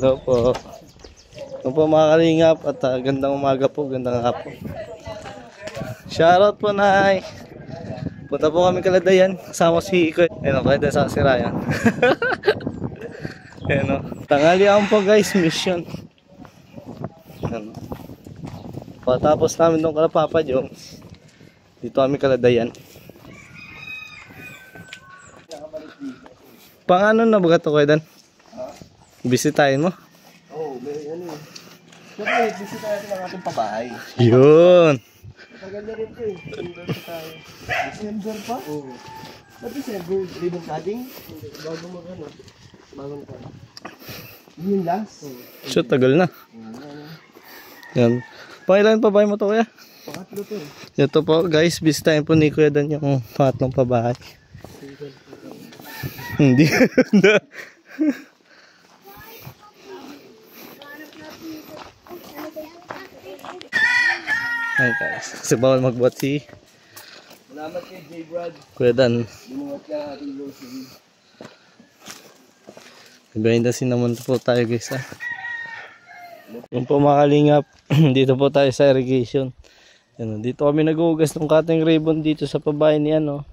Hello po. Hello po mga kalingap at gandang umaga po, gandang hapon. Shoutout po, Nay. Punta po kami Kaladayan, kasama si Iko. Ayun, kaya din sa si Ryan. Ayun, tanghalian po guys, mission. Ayun. Patapos namin nung Kalapapa Jones, dito kami Kaladayan. Pang ano na baga to kayo Dan? Bisitahin mo? Oo, may ano eh. Siyempre, bisitahin natin ang ating pabahay. Yun! Matagal na rin ito eh. December pa tayo. December pa? Oo. Ba't December? Ribbon cutting? Bago mag-ano. Bago na tayo. Yun last? So, tagal na. Yan. Pangilan pabahay mo to kuya? Pangatlo to eh. Ito po guys, bisitahin po ni Kuya Dan yung pangatlong pabahay. Hindi. Ay guys, kasi bawal magbuhat si Salamat kay J. Brad. Kuya Dan. Binuhat ka ating grocery. Behind the scene naman po tayo guys ha. Yung po mga kalingap, dito po tayo sa irrigation. Yan, dito kami nag-uugas ng cutting ribbon dito sa pabahay ni ano,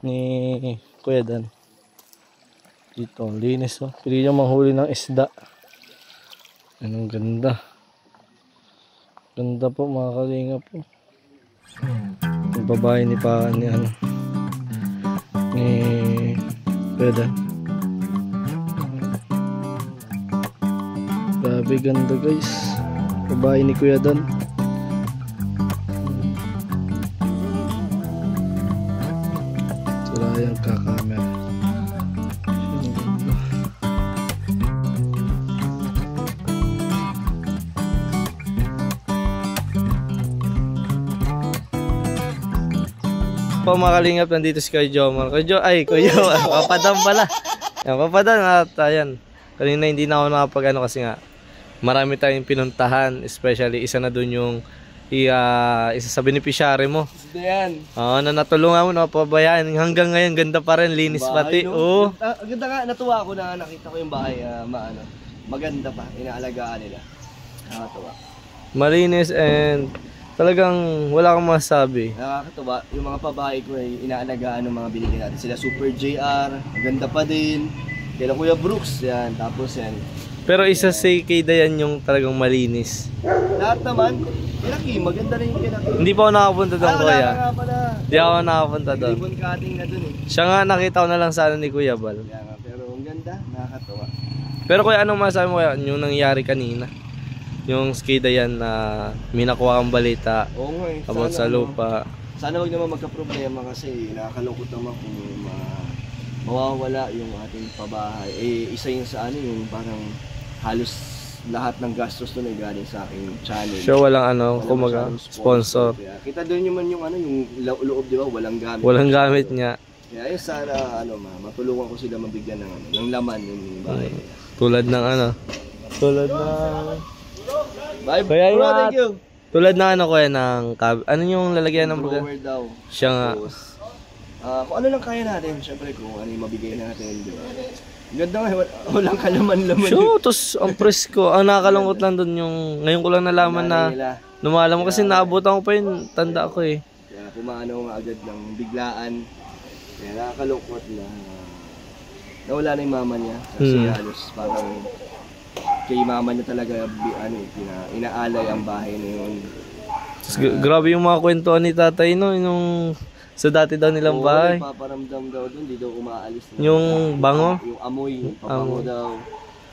ni Kuya Dan. Dito, linis oh. Pili nyo manghuli ng isda. Yan, ang ganda. Ganda po mga kalingap po. Yung babae ni ano, ni Kuya Dan. Grabe ganda guys. Babae ni Kuya Dan. Sila yung kakamera. Po mga kalingap, nandito si Kuya Jomar. Kuya Papadam pala. Yan, Papadam at ayan. Kanina hindi na ako nakapag-ano kasi nga marami tayong pinuntahan, especially isa na dun yung isa sa beneficiary mo. Gusto yan. Oo, na natulungan mo, napabayaan. Hanggang ngayon, ganda pa rin, linis pati. No? Oo. Ang ganda nga, natuwa ako na nakita ko yung bahay, maganda pa, inaalagaan nila. Nakakatuwa. Malinis and talagang wala kang masabi. Nakakatuwa, yung mga pabahay ko ay inaalagaan ng mga binigyan natin. Sila Super JR, maganda pa din. Kaya Kuya Brooks, yan. Tapos yan. Pero isa si kay Dayan yung talagang malinis. Lahat naman, Kinaki, maganda rin yung Kinaki. Hindi pa ako nakapunta doon, Kuya. Wala nga pala. Hindi ako nakapunta doon. Ribbon cutting na doon eh. Siya nga, nakita ko na lang sana ni Kuya Bal. Kaya nga, pero ang ganda, nakakatuwa. Pero Kuya, anong masabi mo Kuya, yung nangyari kanina? Yung kay Dayan na may nakuha kang balita Oo nga eh. about sa lupa. Sana wag naman magka-problema kasi nakakalungkot naman kung mawawala yung ating pabahay. Eh, isa yun sa ano, yung parang halos lahat ng gastos doon ay galing sa aking channel. So walang ano, kumaga sponsor. Kaya, kita doon naman yung ano, yung loob, di ba? Walang gamit. Walang gamit niya. Kaya eh, sana ano, matulungan ko sila mabigyan ng, ng laman yung bahay. Tulad ng ano? Tulad ng Bye, Kaya bro, nga, thank you. tulad ng ano Kuya, ng ano yung lalagyan ng Drawer daw. siya nga. Tapos, kung ano lang kaya natin, syempre kung ano yung mabigay natin, di ba? Ganda nga, walang kalaman-laman. So, tapos ang presko, ang nakakalungkot lang doon yung, ngayon ko lang nalaman na, lumalam kasi naabutan ko pa yun, tanda ko eh. Kaya pumano nga agad ng biglaan, kaya nakakalungkot na nawala na yung mama niya. Kasi halos parang kay mama niya talaga, inaalay ang bahay na yun. Grabe yung mga kwentuhan ni tatay no, yung sa dati daw nilang bahay. Paparamdam daw doon, di daw umaalis na. Yung bango? Yung amoy, yung pabango daw.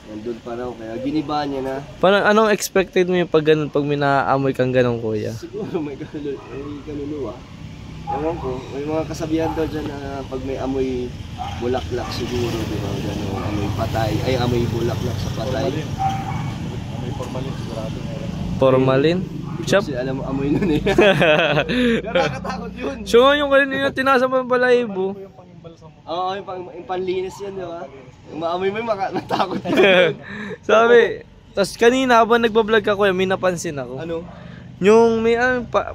Nandun pa raw, kaya giniba niya na. Parang anong expected mo yung pag ganun, pag may naaamoy kang ganun Kuya? Siguro may kaluluwa. Ewan ko, may mga kasabihan daw dyan na pag may amoy bulaklak siguro, di ba? Gano'n, amoy patay, ay amoy bulaklak sa patay. Amoy formalin sigurado. Formalin? Chop? Kasi alam mo, amoy nun eh. Nakakatakot yun. So yung kanina tinasa mo yung balahibo. Oo, yung panlinis yan, di ba? Yung maamoy mo, natakot yun. Sabi, tas kanina habang nagbablog ka Kuya, may napansin ako. Ano? Yung may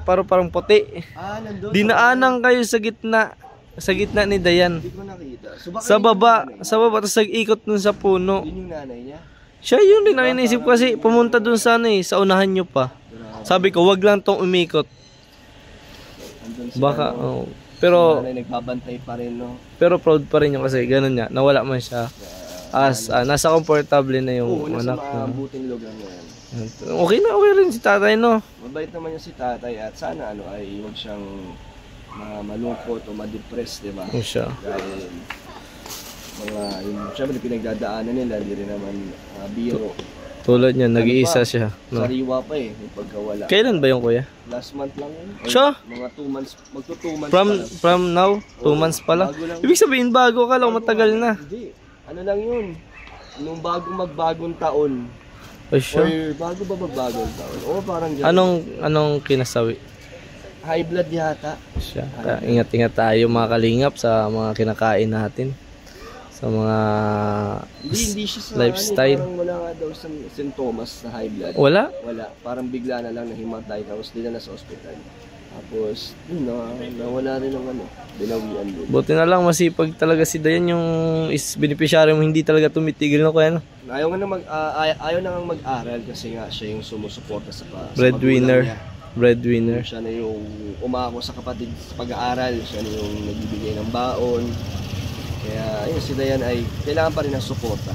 parang puti. Nandun. Dinaanan kayo sa gitna ni Dayan. Hindi ko nakita. So, Sa baba, tapos nag-ikot nun sa puno. Yun yung nanay niya? Siya yun din ang iniisip ko kasi pumunta dun sa ano eh, sa unahan nyo pa. Sabi ko, wag lang tong umikot. Andun si Baka, ano, pero, nanay nagbabantay pa rin, no? pero proud pa rin yun kasi ganun niya, nawala man siya. As, nasa comfortable na yung Oo, nasa anak niya. mabuting lugar na yan. Okay na, okay rin si tatay, no? Mabait naman yung si tatay at sana ano ay huwag siyang malungkot o ma-depress, di ba? Yung siya. Dahil mga, yung syempre pinagdadaanan nila, hindi rin naman biro. Tulad niya, nag-iisa siya. No? Sariwa pa eh, yung pagkawala. Kailan ba yung kuya? Last month lang yun. Or Siya? Mga 2 months, magto 2 months From now, 2 months pa lang. bago lang. Ibig sabihin, bago ka lang, matagal na. Hindi, ano lang yun. Nung magbagong taon. Ay, siya. Or bago ba magbagong taon? Oo, parang ganun. Anong kinasawi? High blood yata. Siya. Ingat-ingat tayo mga kalingap sa mga kinakain natin. Sa mga Hindi siya sa lifestyle. parang wala nga daw sa sintomas sa high blood. Wala? Wala. Parang bigla na lang nahimatay tapos dinala sa ospital. Tapos, yun nawala rin ng binawian din. Buti na lang masipag talaga si Dayan yung beneficiary mo, hindi talaga tumitigil na kuya, no? Ayaw na nga mag-aral kasi nga siya yung sumusuporta sa Breadwinner. magulang niya. Breadwinner. Siya na yung umako sa kapatid sa pag-aaral. Siya na yung nagbibigay ng baon. Kaya yun, si Dayan ay kailangan pa rin ng suporta.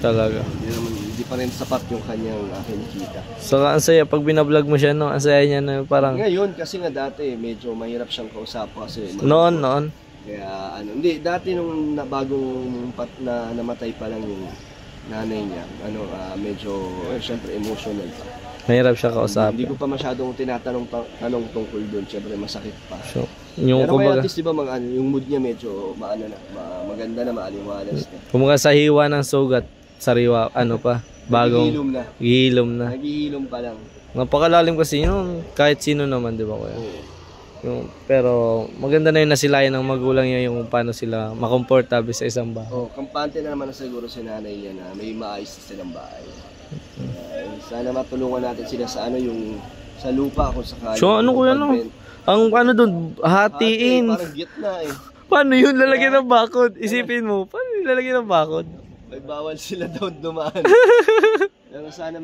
Talaga. Hindi pa rin sapat yung kanyang kinikita. Saka ang saya pag binablog mo siya, no? Ang saya niya na parang Ngayon kasi nga dati medyo mahirap siyang kausap kasi noon. kaya hindi dati nung bagong namatay pa lang yung nanay niya medyo syempre emotional pa. Mahirap siya Hindi kausapin. ko pa masyadong tinatanong tanong tungkol doon, syempre masakit pa. So, yung Pero kaya kumbaga, at least 'di ba yung mood niya medyo maganda na, maaliwalas na. kumbaga sa hiwa ng sugat, sariwa, bagong Naghihilom gihilom na. na. Naghihilom pa lang. Napakalalim kasi yun, kahit sino naman, di ba kuya? Oo. Pero maganda na yun nasilayan ng magulang niya yung paano sila makomportable sa isang bahay. Kampante na naman siguro si nanay niya na may maayos na silang bahay. Sana matulungan natin sila sa yung sa lupa kung sakali. So ano kuya, no? Ang doon, hatiin. Parang gitna eh. Paano yun lalagyan ng bakod? Isipin mo, paano yun lalagyan ng bakod? May bawal sila daw dumaan. Pero sana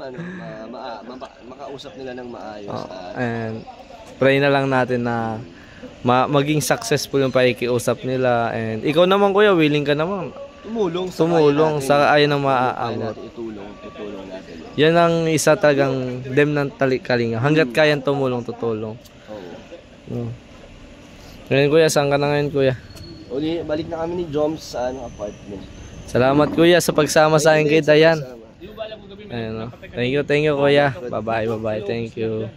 makausap nila ng maayos. And pray na lang natin na maging successful yung pakikiusap nila. And ikaw naman kuya, willing ka naman tumulong sa kaya ng maaabot. Tutulong natin. Yan ang isa talagang dem ng kalinga. Hanggat kayang tumulong, tutulong. Oo. Ngayon kuya, saan ka na ngayon kuya? Balik na kami ni Joms sa apartment. Salamat kuya sa pagsama sa akin kay Dayan. Ayun, no? Thank you kuya. Bye bye. Thank you.